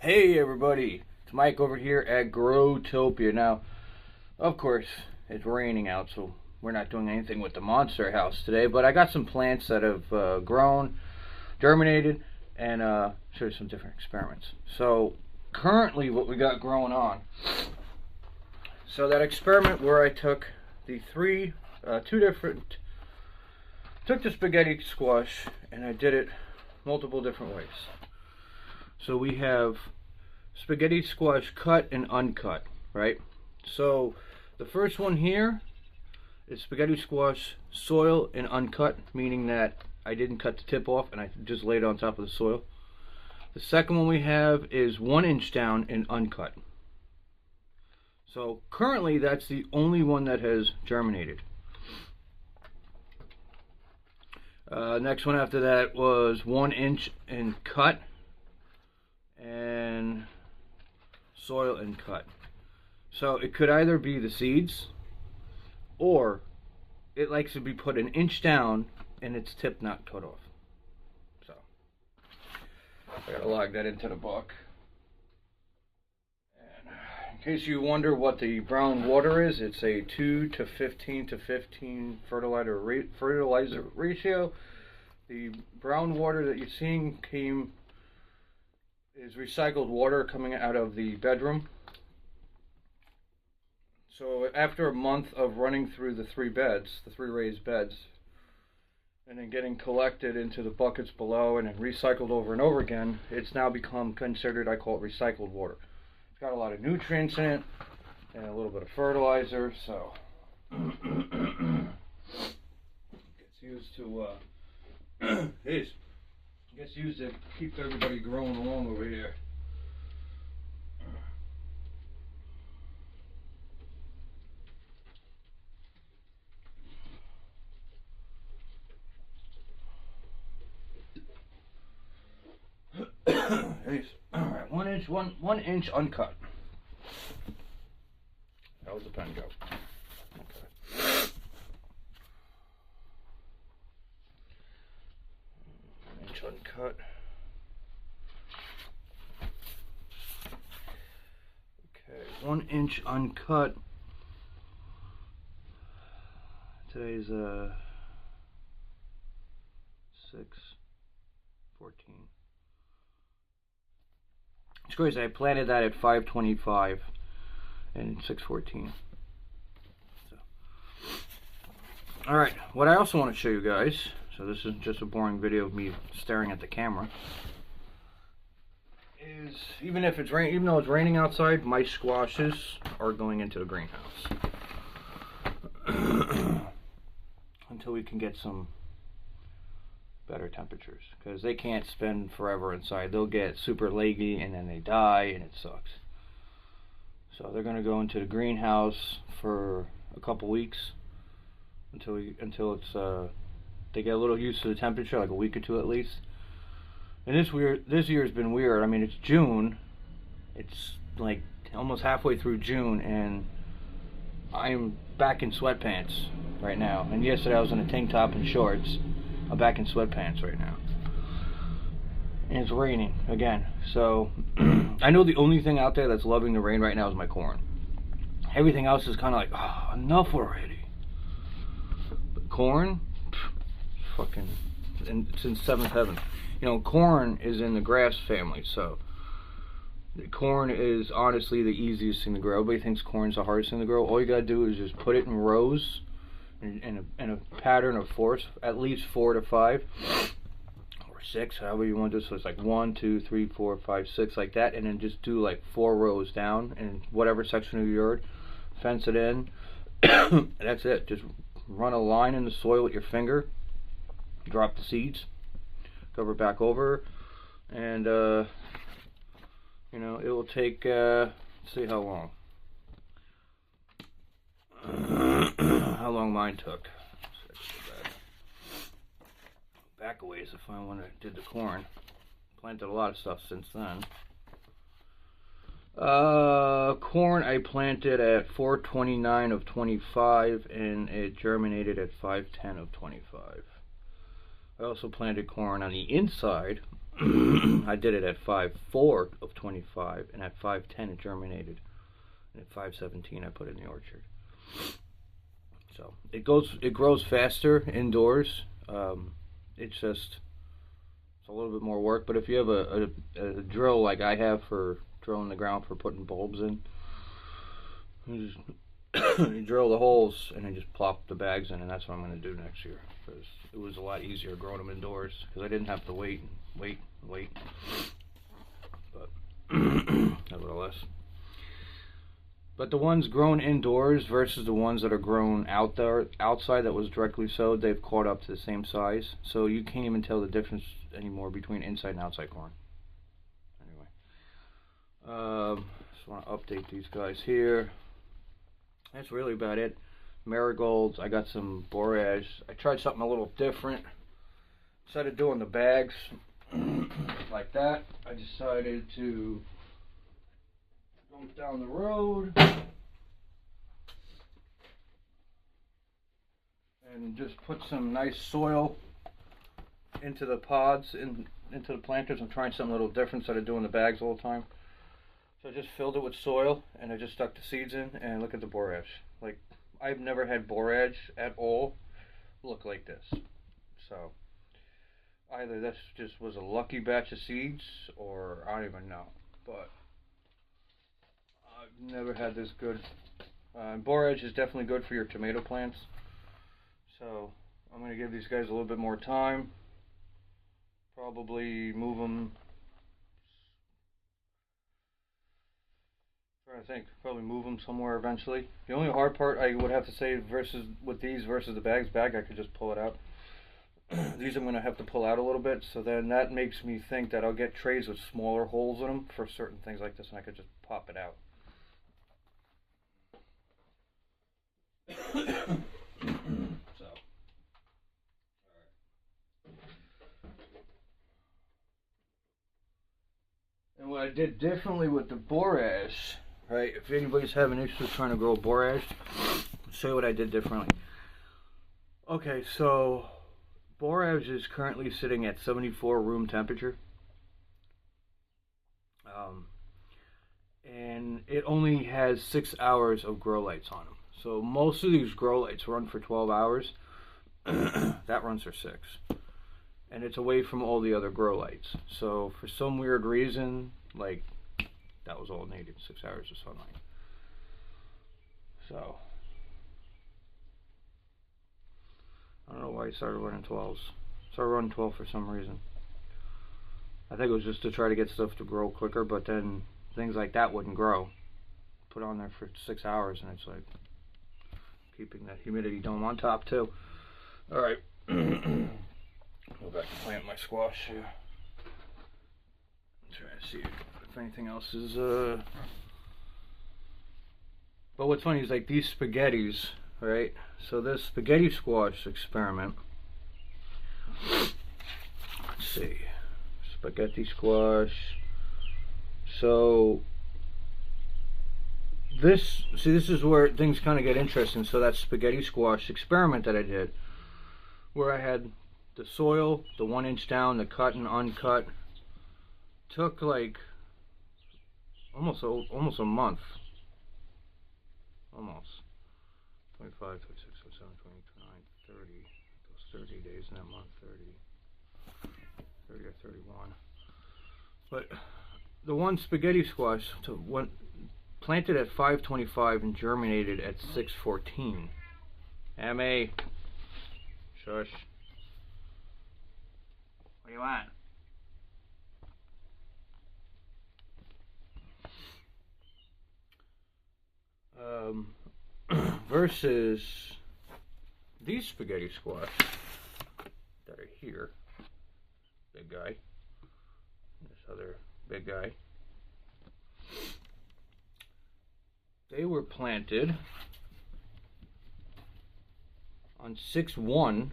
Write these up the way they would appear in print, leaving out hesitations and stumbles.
Hey everybody, it's Mike over here at Growtopia. Now, of course, it's raining out, so we're not doing anything with the monster house today, but I got some plants that have grown, germinated, and show you some different experiments. So, currently what we got growing on, so that experiment where I took the took the spaghetti squash and I did it multiple different ways. So we have spaghetti squash cut and uncut, right? So the first one here is spaghetti squash soil and uncut, meaning that I didn't cut the tip off and I just laid it on top of the soil. The second one we have is 1 inch down and uncut. So currently that's the only one that has germinated. Next one after that was 1 inch and cut, and soil and cut. So it could either be the seeds, or it likes to be put an inch down and its tip not cut off. So I gotta log that into the book. And in case you wonder what the brown water is, it's a 2 to 15 to 15 fertilizer ratio. The brown water that you're seeing is recycled water coming out of the bedroom. So after a month of running through the three raised beds, and then getting collected into the buckets below and then recycled over and over again, it's now become considered, I call it recycled water. It's got a lot of nutrients in it and a little bit of fertilizer, so gets used to gets used to keep everybody growing along over here. Alright, 1 inch uncut. That was the pen go. Okay. 1 inch uncut. Okay, 1 inch uncut. Today's 6/14. It's crazy. I planted that at 5:25 and 6:14. So, all right. What I also want to show you guys. So this isn't just a boring video of me staring at the camera. Is even though it's raining outside, my squashes are going into the greenhouse until we can get some better temperatures, because they can't spend forever inside. They'll get super leggy and then they die and it sucks. So they're going to go into the greenhouse for a couple weeks until it's they get a little used to the temperature, like a week or two at least. And this year's been weird. I mean, it's June. It's like almost halfway through June and I'm back in sweatpants right now. And yesterday I was in a tank top and shorts. I'm back in sweatpants right now. And it's raining again. So I know the only thing out there that's loving the rain right now is my corn. Everything else is kind of like, oh, enough already. But corn, fucking, it's in seventh heaven. You know, corn is in the grass family, so the corn is honestly the easiest thing to grow. Everybody thinks corn's the hardest thing to grow. All you gotta do is just put it in rows. In a pattern of 4, at least 4 to 5 or 6, however you want to do. So it's like 1, 2, 3, 4, 5, 6, like that, and then just do like 4 rows down in whatever section of your yard, fence it in. That's it. Just run a line in the soil with your finger, drop the seeds, cover it back over, and you know, it will take let's see how long. How long mine took. Back a ways to find when I did the corn. Planted a lot of stuff since then. Corn I planted at 4:29 of 25 and it germinated at 5:10 of 25. I also planted corn on the inside I did it at 5.4 of 25, and at 5.10 it germinated, and at 5.17 I put it in the orchard. So it grows faster indoors. It's a little bit more work, but if you have a drill like I have for drilling the ground for putting bulbs in, you just you drill the holes and then just plop the bags in, and that's what I'm going to do next year, because it was a lot easier growing them indoors because I didn't have to wait. But nevertheless. But the ones grown indoors versus the ones that are grown outside that was directly sowed, they've caught up to the same size. So you can't even tell the difference anymore between inside and outside corn. Anyway, just want to update these guys here. That's really about it. Marigolds, I got some borage. I tried something a little different. Instead of doing the bags like that, I decided to go down the road and just put some nice soil into the pods, into the planters. I'm trying something a little different instead of doing the bags all the time. So I just filled it with soil and I just stuck the seeds in, and look at the borage. Like, I've never had borage at all look like this. So either this just was a lucky batch of seeds, or I don't even know. But I've never had this good. Borage is definitely good for your tomato plants. So I'm going to give these guys a little bit more time. Probably move them. I think probably move them somewhere eventually. The only hard part I would have to say versus with these versus the bag, I could just pull it out. These I'm going to have to pull out a little bit, so then that makes me think that I'll get trays with smaller holes in them for certain things like this, and I could just pop it out. So, and what I did differently with the borage, right? If anybody's having issues trying to grow borage, I'll show you what I did differently. Okay, so borage is currently sitting at 74 room temperature. And it only has 6 hours of grow lights on them. So most of these grow lights run for 12 hours. That runs for 6. And it's away from all the other grow lights. So for some weird reason, like, that was all it needed, 6 hours of sunlight. So I don't know why I started running 12s. Started running 12 for some reason. I think it was just to try to get stuff to grow quicker, but then things like that wouldn't grow. Put on there for 6 hours, and it's like keeping that humidity dome on top too. All right, go back and plant my squash here. Try to see if anything else is. But what's funny is like these spaghettis, right? So this spaghetti squash experiment. Let's see, spaghetti squash. So this is where things kind of get interesting. So that spaghetti squash experiment that I did, where I had the soil, the 1 inch down, the cut and uncut, took like almost a month. Almost 25, 26, 27, 29, 30. Those 30 days in that month, 30 or 31. But the one spaghetti squash went planted at 525 and germinated at 614. M.A. Shush. What do you want? Versus these spaghetti squash that are here. Big guy. This other big guy. They were planted on 6/1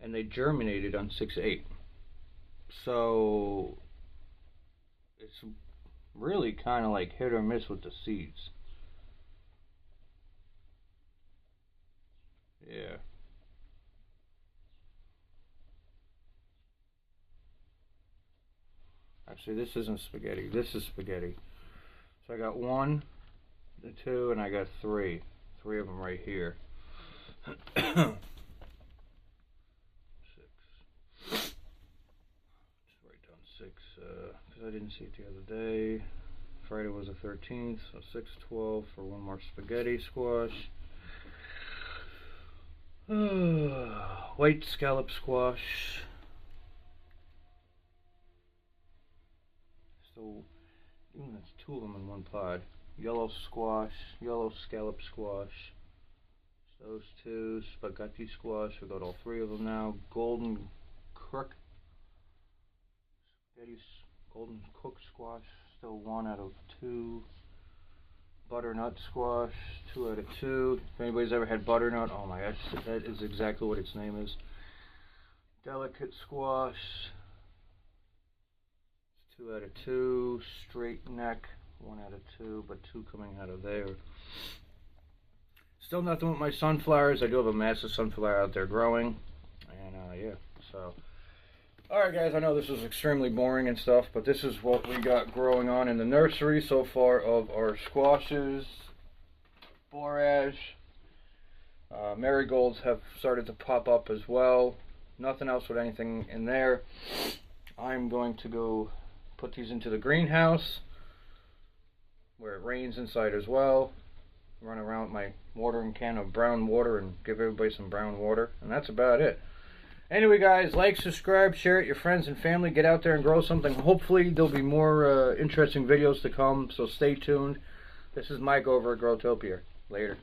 and they germinated on 6/8. So it's really kind of like hit or miss with the seeds. Yeah. see, this isn't spaghetti. This is spaghetti. So I got 1, 2, and I got 3. 3 of them right here. 6. Let's write down 6 because I didn't see it the other day. Friday was the 13th, so 6, 12 for 1 more spaghetti squash. White scallop squash. So, that's 2 of them in 1 pod. Yellow squash, yellow scallop squash. Those 2, spaghetti squash. We got all 3 of them now. Golden cook squash. Still 1 out of 2. Butternut squash, 2 out of 2. If anybody's ever had butternut, oh my gosh, that is exactly what its name is. Delicate squash, 2 out of 2. Straight neck, 1 out of 2, but 2 coming out of there. Still nothing with my sunflowers. I do have a massive sunflower out there growing, and yeah, so. Alright guys, I know this is extremely boring and stuff, but this is what we got growing on in the nursery so far of our squashes, borage, marigolds have started to pop up as well. Nothing else with anything in there. I'm going to go put these into the greenhouse where it rains inside as well. Run around with my watering can of brown water and give everybody some brown water, and that's about it. Anyway guys, like, subscribe, share it with your friends and family. Get out there and grow something. Hopefully there'll be more interesting videos to come, so stay tuned. This is Mike over at Growtopia. Later.